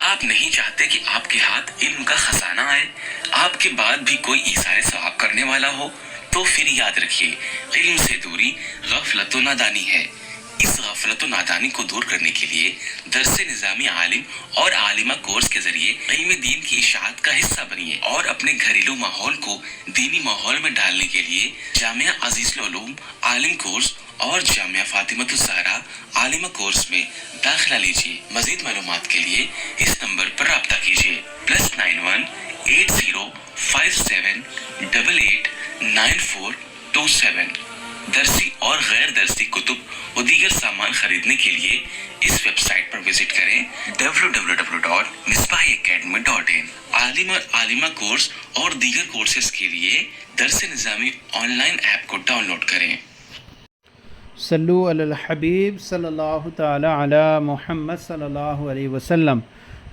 آپ نہیں چاہتے کہ آپ کے ہاتھ علم کا خزانہ آئے، آپ کے بعد بھی کوئی ایثار ثواب کرنے والا ہو، تو پھر یاد رکھیے علم سے دوری غفلت و نادانی ہے۔ اس غفلت و نادانی کو دور کرنے کے لیے درس نظامی عالم اور عالمہ کورس کے ذریعے علم دین کی اشاعت کا حصہ بنیے، اور اپنے گھریلو ماحول کو دینی ماحول میں ڈالنے کے لیے جامعہ عزیز العلوم عالم کورس اور جامعہ فاطمۃ الزہرا عالمہ کورس میں داخلہ لیجیے۔ مزید معلومات کے لیے اس نمبر پر رابطہ کیجیے +91 8057 889427۔ درسی اور غیر درسی کتب و دیگر سامان خریدنے کے لیے اس ویب سائٹ پر وزٹ کریں www.misbahacademy.in۔ عالم اور عالمہ کورس اور دیگر کورسز کے لیے درس نظامی آن لائن ایپ کو ڈاؤن لوڈ کریں۔ صلو علی الحبیب صلی اللہ تعالی علی محمد صلی اللہ علیہ وسلم۔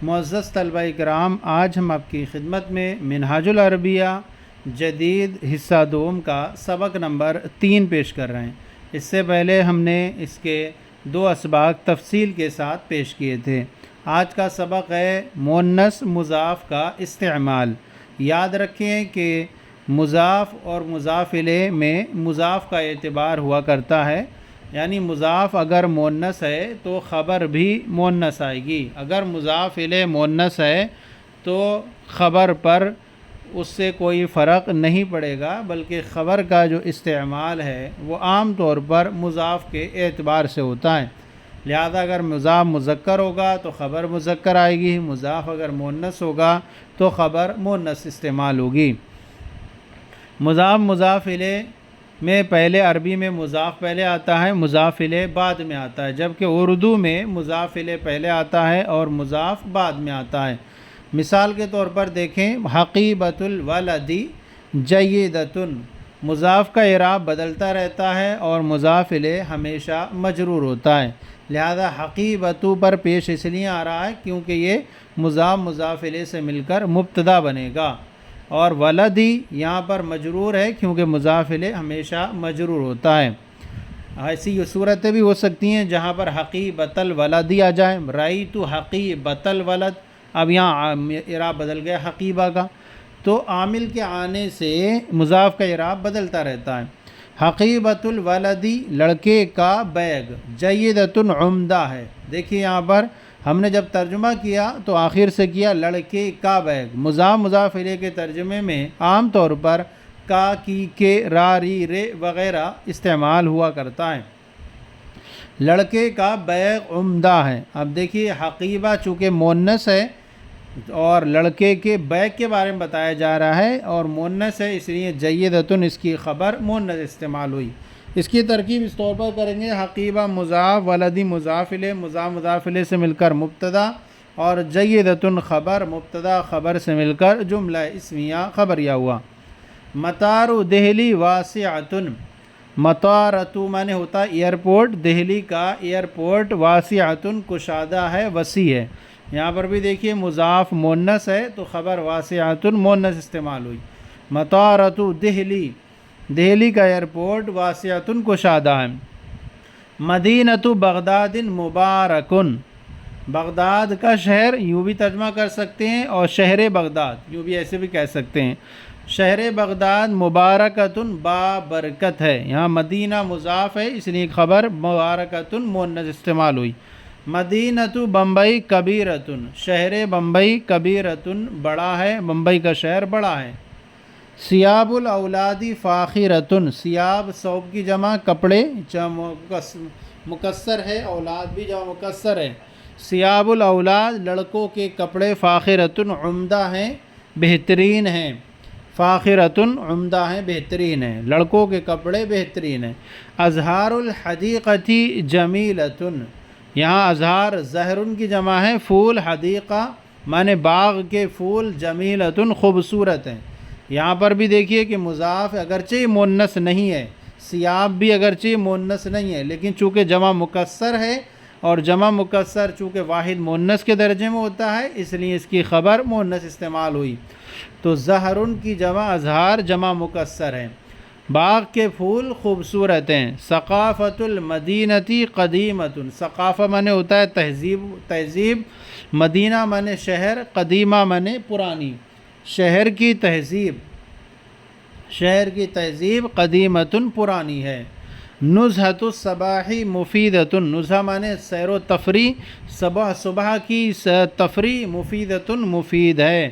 معزز طلبہ کرام، آج ہم آپ کی خدمت میں منہاج العربیہ جدید حصہ دوم کا سبق نمبر 3 پیش کر رہے ہیں۔ اس سے پہلے ہم نے اس کے 2 اسباق تفصیل کے ساتھ پیش کیے تھے۔ آج کا سبق ہے مؤنث مضاف کا استعمال۔ یاد رکھیں کہ مضاف اور مضاف الیہ میں مضاف کا اعتبار ہوا کرتا ہے، یعنی مضاف اگر مؤنث ہے تو خبر بھی مؤنث آئے گی، اگر مضاف الیہ مؤنث ہے تو خبر پر اس سے کوئی فرق نہیں پڑے گا، بلکہ خبر کا جو استعمال ہے وہ عام طور پر مضاف کے اعتبار سے ہوتا ہے۔ لہذا اگر مضاف مذکر ہوگا تو خبر مذکر آئے گی، مضاف اگر مؤنث ہوگا تو خبر مؤنث استعمال ہوگی۔ مضاف مضاف الیہ میں پہلے عربی میں مضاف پہلے آتا ہے، مضاف الیہ بعد میں آتا ہے، جبکہ اردو میں مضاف الیہ پہلے آتا ہے اور مضاف بعد میں آتا ہے۔ مثال کے طور پر دیکھیں، حقیبۃ الولدی جیدۃ، مضاف کا اعراب بدلتا رہتا ہے اور مضاف الیہ ہمیشہ مجرور ہوتا ہے، لہذا حقیبۃ پر پیش اس لیے آ رہا ہے کیونکہ یہ مضاف مضاف الیہ سے مل کر مبتدا بنے گا، اور ولدی یہاں پر مجرور ہے کیونکہ مضاف الیہ ہمیشہ مجرور ہوتا ہے۔ ایسی صورتیں بھی ہو سکتی ہیں جہاں پر حقیبۃ الولدی آ جائے، رأیت حقیبۃ الولد، اب یہاں اعراب بدل گیا حقیبہ کا، تو عامل کے آنے سے مضاف کا اعراب بدلتا رہتا ہے۔ حقیبۃ الولدی لڑکے کا بیگ، جیدۃ عمدہ ہے۔ دیکھیے یہاں پر ہم نے جب ترجمہ کیا تو آخر سے کیا لڑکے کا بیگ، مضاف مضاف الیہ کے ترجمے میں عام طور پر کا، کی، کے، را، ری، رے وغیرہ استعمال ہوا کرتا ہے۔ لڑکے کا بیگ عمدہ ہے۔ اب دیکھیے حقیبہ چونکہ مؤنث ہے اور لڑکے کے بیگ کے بارے میں بتایا جا رہا ہے اور مؤنث ہے، اس لیے جیدۃ اس کی خبر مؤنث استعمال ہوئی۔ اس کی ترکیب اس طور پر کریں گے، حقیبہ مضاف، ولدی مضاف الیہ، مضاف مضاف الیہ سے مل کر مبتدا، اور جیدۃ خبر، مبتدا خبر سے مل کر جملہ اسمیہ خبریہ ہوا۔ مطار دہلی واسعۃ، مطارۃ معنی ہوتا ہے ایئرپورٹ، دہلی کا ایئرپورٹ، واسعۃ کشادہ ہے، وسیع ہے۔ یہاں پر بھی دیکھیے مضاف مؤنث ہے تو خبر واسعۃ مؤنث استعمال ہوئی۔ مطارۃ دہلی، دہلی کا ایئرپورٹ واسعۃ کشادہ ہے۔ مدینۃ بغداد مبارک، بغداد کا شہر یوں بھی ترجمہ کر سکتے ہیں اور شہر بغداد یوں بھی ایسے بھی کہہ سکتے ہیں۔ شہر بغداد مبارکۃ بابرکت ہے، یہاں مدینہ مضاف ہے اس لیے خبر مبارکۃ مؤنث استعمال ہوئی۔ مدینۃ بمبئی کبیرۃ، شہر بمبئی کبیرۃ بڑا ہے، بمبئی کا شہر بڑا ہے۔ ثیاب الاولاد فاخرۃ، ثیاب ثوب کی جمع، کپڑے مکسر ہے، اولاد بھی جمع مکسر ہے۔ ثیاب الاولاد لڑکوں کے کپڑے، فاخرۃ عمدہ ہیں، بہترین ہیں، فاخرۃ عمدہ ہیں، بہترین ہیں، لڑکوں کے کپڑے بہترین ہیں۔ ازہار الحدیقۃ جمیلۃ، یہاں ازہار زہرن کی جمع ہے، پھول، حدیقہ مانے باغ کے پھول، جمیلۃ خوبصورت ہیں۔ یہاں پر بھی دیکھیے کہ مضاف اگرچہ مؤنث نہیں ہے، ثیاب بھی اگرچہ مؤنث نہیں ہے، لیکن چونکہ جمع مکسر ہے اور جمع مکسر چونکہ واحد مؤنث کے درجے میں ہوتا ہے اس لیے اس کی خبر مؤنث استعمال ہوئی، تو زہرن کی جمع ازہار جمع مکسر ہے۔ باغ کے پھول خوبصورت ہیں۔ ثقافت المدینتی قدیمۃ، ثقافہ معنی ہوتا ہے تہذیب، تہذیب مدینہ مانے شہر، قدیمہ مانے پرانی، شہر کی تہذیب قدیمتن پرانی ہے۔ نزہۃ الصباح مفیدتن، نزہہ مانے سیر و تفریح، صبح کی تفریح، مفیدتن مفید ہے۔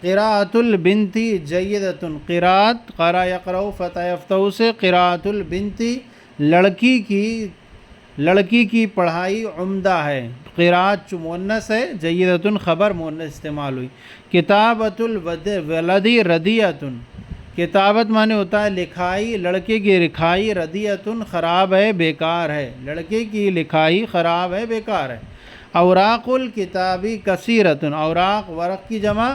قراءۃ البنت جیدتن، قراءت قرأ یقرأ فتح یفتح سے قراءۃ البنت لڑکی کی پڑھائی عمدہ ہے۔ قراءت مؤنث ہے، جیدتن خبر مؤنث استعمال ہوئی۔ کتابۃ الولد ردیۃ، کتابت معنی ہوتا ہے لکھائی، لڑکے کی لکھائی، ردیۃ خراب ہے، بیکار ہے، لڑکے کی لکھائی خراب ہے، بیکار ہے۔ اوراق الکتاب کثیرۃ، اوراق ورق کی جمع،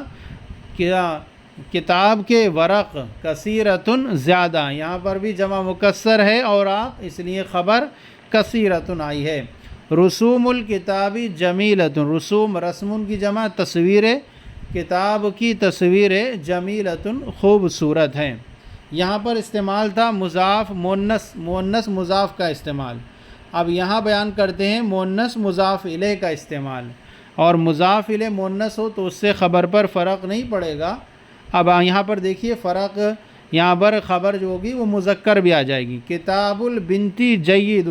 کتاب کے ورق، کثیرۃ زیادہ، یہاں پر بھی جمع مکسر ہے اوراق، اس لیے خبر کثیرۃ آئی ہے۔ رسوم الکتاب جمیلۃ، رسوم رسم کی جمع، تصویریں، کتاب کی تصویریں جمیلۃ خوبصورت ہیں۔ یہاں پر استعمال تھا مضاف مؤنث مضاف کا استعمال۔ اب یہاں بیان کرتے ہیں مؤنث مضاف الیہ کا استعمال، اور مضاف الیہ مؤنث ہو تو اس سے خبر پر فرق نہیں پڑے گا۔ اب یہاں پر دیکھیے فرق، یہاں پر خبر جو ہوگی وہ مذکر بھی آ جائے گی۔ کتاب البنتی جید،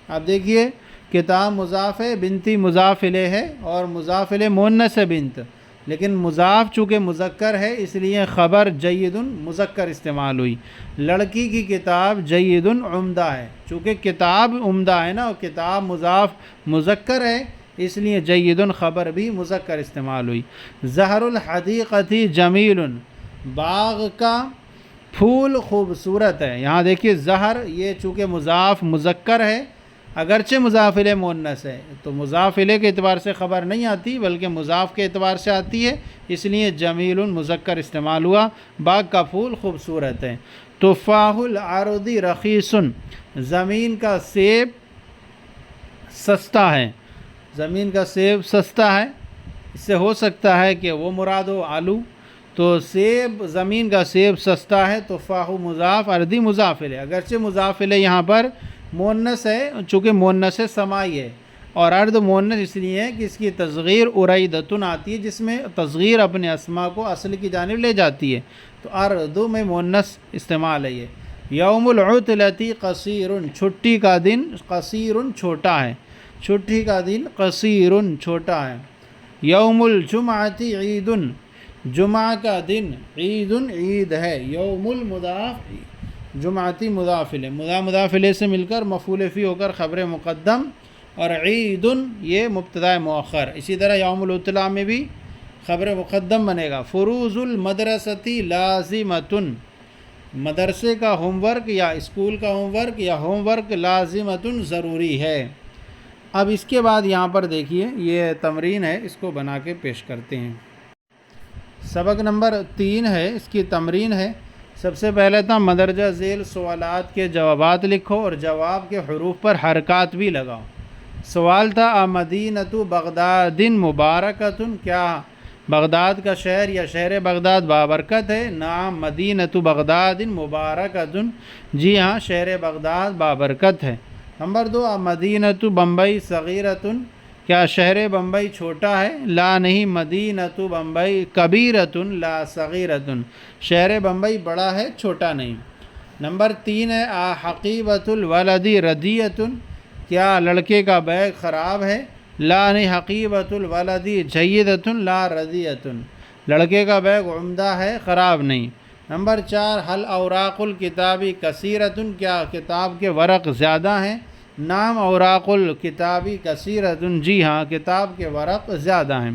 اب دیکھیے کتاب مضاف ہے، بنتی مضاف الیہ ہے، اور مضاف الیہ مؤنث ہے بنت، لیکن مضاف چونکہ مذکر ہے اس لیے خبر جید مذکر استعمال ہوئی۔ لڑکی کی کتاب جید عمدہ ہے، چونکہ کتاب عمدہ ہے نا، اور کتاب مضاف مذکر ہے اس لیے جید خبر بھی مذکر استعمال ہوئی۔ زہر الحدیقۃ جمیل، باغ کا پھول خوبصورت ہے۔ یہاں دیکھیے زہر، یہ چونکہ مضاف مذکر ہے اگرچہ مضاف الیہ مؤنث ہے تو مضاف الیہ کے اعتبار سے خبر نہیں آتی بلکہ مضاف کے اعتبار سے آتی ہے، اس لیے جمیل مذکر استعمال ہوا، باغ کا پھول خوبصورت ہے۔ تفاح الارض رخیص، زمین کا سیب سستا ہے، زمین کا سیب سستا ہے، اس سے ہو سکتا ہے کہ وہ مراد ہو آلو، تو سیب، زمین کا سیب سستا ہے، تفاح مضاف، اردی مضاف الیہ، اگرچہ مضاف الیہ یہاں پر مؤنث ہے چونکہ مؤنث سمائی ہے، اور ارد مؤنث اس لیے ہے کہ اس کی تصغیر اریدتن آتی ہے جس میں تصغیر اپنے اسما کو اصل کی جانب لے جاتی ہے، تو ارد میں مؤنث استعمال ہے یہ۔ یوم العطلۃ قصیر، چھٹی کا دن، قصیر چھوٹا ہے، چھٹی کا دن قصیر چھوٹا ہے۔ یوم الجمعۃ عید، جمعہ کا دن، عید عید ہے۔ یوم المضاف، جمعتی مضاف الیہ، مضاف الیہ سے مل کر مفعول فی ہو کر خبر مقدم، اور عید یہ مبتدا مؤخر، اسی طرح یوم العطلہ میں بھی خبر مقدم بنے گا۔ فروض المدرسۃ لازمۃ، مدرسے کا ہوم ورک یا اسکول کا ہوم ورک یا ہوم ورک لازمۃ ضروری ہے۔ اب اس کے بعد یہاں پر دیکھیے یہ تمرین ہے، اس کو بنا کے پیش کرتے ہیں۔ سبق نمبر 3 ہے، اس کی تمرین ہے۔ سب سے پہلے تھا مندرجہ ذیل سوالات کے جوابات لکھو اور جواب کے حروف پر حرکات بھی لگاؤ۔ سوال تھا مدینۃ بغداد مبارکۃ، کیا بغداد کا شہر یا شہر بغداد بابرکت ہے؟ نعم مدینۃ بغداد مبارکۃ، جی ہاں شہر بغداد بابرکت ہے۔ نمبر 2 مدینۃ بمبئی صغیرۃ، کیا شہر بمبئی چھوٹا ہے؟ لا نہیں، مدینۃ بمبئی کبیرۃ لا صغیرۃ، شہر بمبئی بڑا ہے چھوٹا نہیں۔ نمبر 3 ہے حقیبۃ الولد ردیۃ، کیا لڑکے کا بیگ خراب ہے؟ لا نہیں، حقیبۃ الولد جیدۃ لا ردیۃ، لڑکے کا بیگ عمدہ ہے خراب نہیں۔ نمبر 4 حل اوراق الکتاب کثیرۃ، کیا کتاب کے ورق زیادہ ہیں؟ نعم اوراق الکتاب کثیرۃ، جی ہاں کتاب کے ورق زیادہ ہیں۔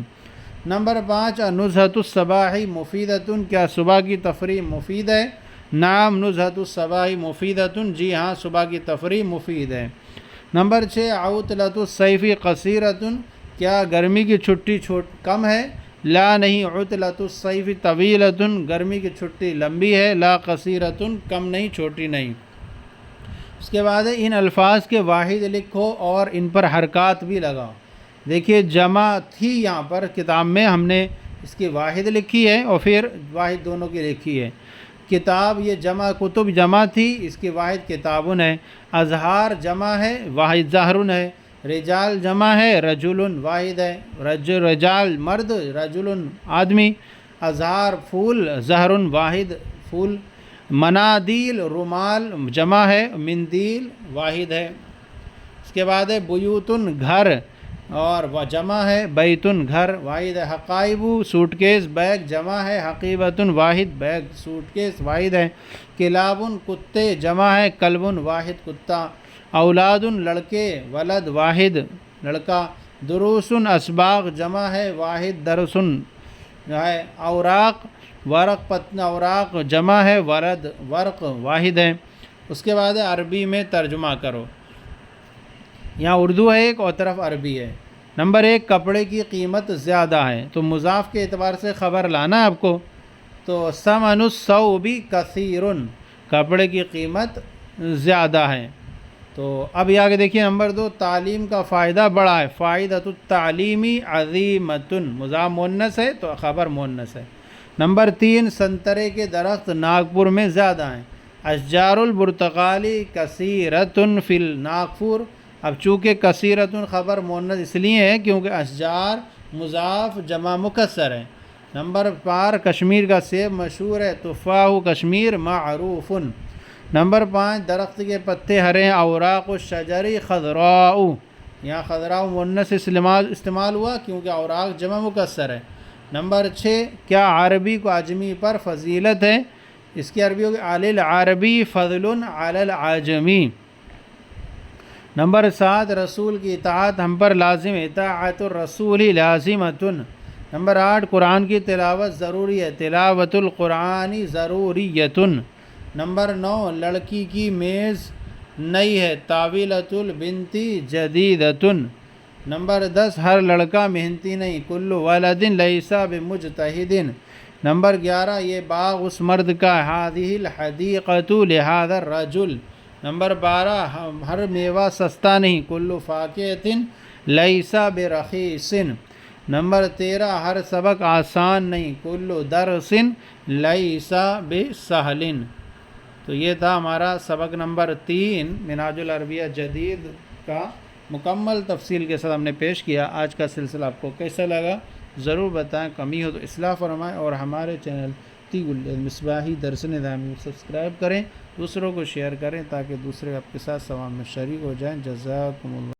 نمبر 5 نزہۃ الصباح مفیدۃ، کیا صبح کی تفریح مفید ہے؟ نعم نزہۃ الصباح مفیدۃ، جی ہاں صبح کی تفریح مفید ہے۔ نمبر 6 عطلۃ الصیف قصیرۃ، کیا گرمی کی چھٹی کم ہے؟ لا نہیں، عطلۃ الصیف طویلۃ، گرمی کی چھٹی لمبی ہے، لا قصیرۃ کم نہیں چھوٹی نہیں۔ اس کے بعد ان الفاظ کے واحد لکھو اور ان پر حرکات بھی لگاؤ۔ دیکھیے جمع تھی، یہاں پر کتاب میں ہم نے اس کی واحد لکھی ہے اور پھر واحد دونوں کی لکھی ہے۔ کتاب یہ جمع، کتب جمع تھی، اس کی واحد کتابن ہے۔ اظہار جمع ہے، واحد ظاہرن ہے۔ رجال جمع ہے، رجل واحد ہے، رجال مرد، رجل آدمی. ازہار پھول، زہر واحد پھول. منادیل رومال جمع ہے، مندیل واحد ہے. اس کے بعد ہے بیوتن گھر، اور جمع ہے بیتن گھر واحد ہے. حقائب سوٹ کیس بیگ جمع ہے، حقیبتن واحد بیگ سوٹ کیس واحد ہے. کلابن کتے جمع ہے، کلبن واحد کتا. اولادن لڑکے، ولد واحد لڑکا. دروسن اسباغ جمع ہے، واحد درسن ہے. اوراق ورق پتن اوراق جمع ہے، ورد ورق واحد ہے. اس کے بعد ہے عربی میں ترجمہ کرو. یہاں اردو ہے ایک اور طرف عربی ہے. نمبر 1، کپڑے کی قیمت زیادہ ہے، تو مضاف کے اعتبار سے خبر لانا آپ کو. تو ثمن الثوب کثیر، کپڑے کی قیمت زیادہ ہے. تو اب یہ آگے دیکھیے نمبر 2، تعلیم کا فائدہ بڑا ہے. فائدۃ التعلیمی عظیمۃ، مضاف مؤنث ہے تو خبر مؤنث ہے. نمبر 3، سنترے کے درخت ناگپور میں زیادہ ہیں. اشجار البرتقالی کثیرۃ فی الناگپور. اب چونکہ کثیرۃ خبر مؤنث اس لیے ہے کیونکہ اشجار مضاف جمع مکسر ہے. نمبر 4، کشمیر کا سیب مشہور ہے. تفاح کشمیر معروف. نمبر 5، درخت کے پتے ہرے ہیں. اوراق الشجر خضراء، یہاں خضراء مؤنث استعمال ہوا کیونکہ اوراق جمع مکسر ہے. نمبر 6، کیا عربی کو عجمی پر فضیلت ہے؟ اس کی عربی ہوگی علی العربی فضل علی العجمی. نمبر 7، رسول کی اطاعت ہم پر لازم، اطاعت الرسول لازمۃ. نمبر 8، قرآن کی تلاوت ضروری ہے، تلاوت القرآن ضروریۃ. نمبر 9، لڑکی کی میز نئی ہے، طاولۃ البنت جدیدۃ. نمبر 10، ہر لڑکا محنتی نہیں، کل ولد لیس بمجتہد. نمبر 11، یہ باغ اس مرد کا، ہذہ الحدیقۃ لہذا الرجل. نمبر 12، ہر میوہ سستا نہیں، کل فاکہۃ لیس برخیص. نمبر 13، ہر سبق آسان نہیں، کل درس لیس بسہل. تو یہ تھا ہمارا سبق نمبر 3 منہاج العربیہ جدید کا مکمل تفصیل کے ساتھ ہم نے پیش کیا. آج کا سلسلہ آپ کو کیسا لگا ضرور بتائیں، کمی ہو تو اصلاح فرمائیں، اور ہمارے چینل تیغ المصباحی درس نظامی کو سبسکرائب کریں، دوسروں کو شیئر کریں تاکہ دوسرے آپ کے ساتھ ثواب میں شریک ہو جائیں. جزاکم اللہ.